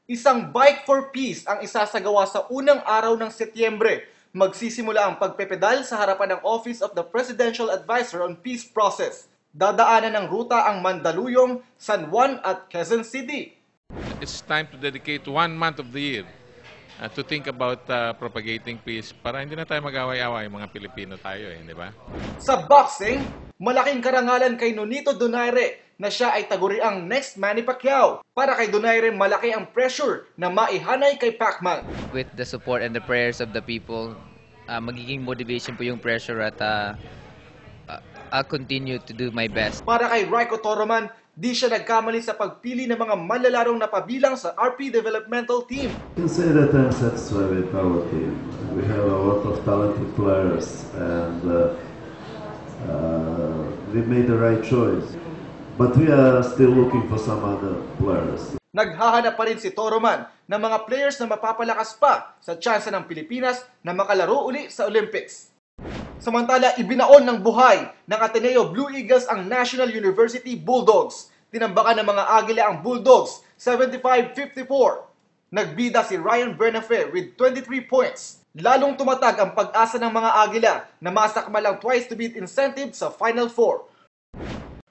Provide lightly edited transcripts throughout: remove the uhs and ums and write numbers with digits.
Isang Bike for Peace ang isasagawa sa unang araw ng Setyembre. Magsisimula ang pagpepedal sa harapan ng Office of the Presidential Advisor on Peace Process. Dadaanan ng ruta ang Mandaluyong, San Juan at Quezon City. It's time to dedicate 1 month of the year to think about propagating peace para hindi na tayo mag-away-away, mga Pilipino tayo di ba? Sa boxing, malaking karangalan kay Nonito Donaire na siya ay taguriang next Manny Pacquiao. Para kay Donaire, malaki ang pressure na maihanay kay Pacman. With the support and the prayers of the people, magiging motivation po yung pressure at I'll continue to do my best. Para kay Raiko Toroman, di siya nagkamali sa pagpili ng mga manlalarong napabilang sa RP Developmental Team. I can say that I'm satisfied with our team. We have a lot of talented players and we made the right choice. But we are still looking for some other players. Naghahanap pa rin si Toroman ng mga players na mapapalakas pa sa tsansa ng Pilipinas na makalaro uli sa Olympics. Samantala, ibinaon ng buhay ng Ateneo Blue Eagles ang National University Bulldogs. Tinambakan ng mga Agila ang Bulldogs, 75-54. Nagbida si Ryan Bernafe with 23 points. Lalong tumatag ang pag-asa ng mga Agila na masakmal ang twice to beat incentive sa Final Four.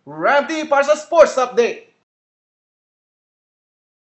Ramty para sa Sports Update!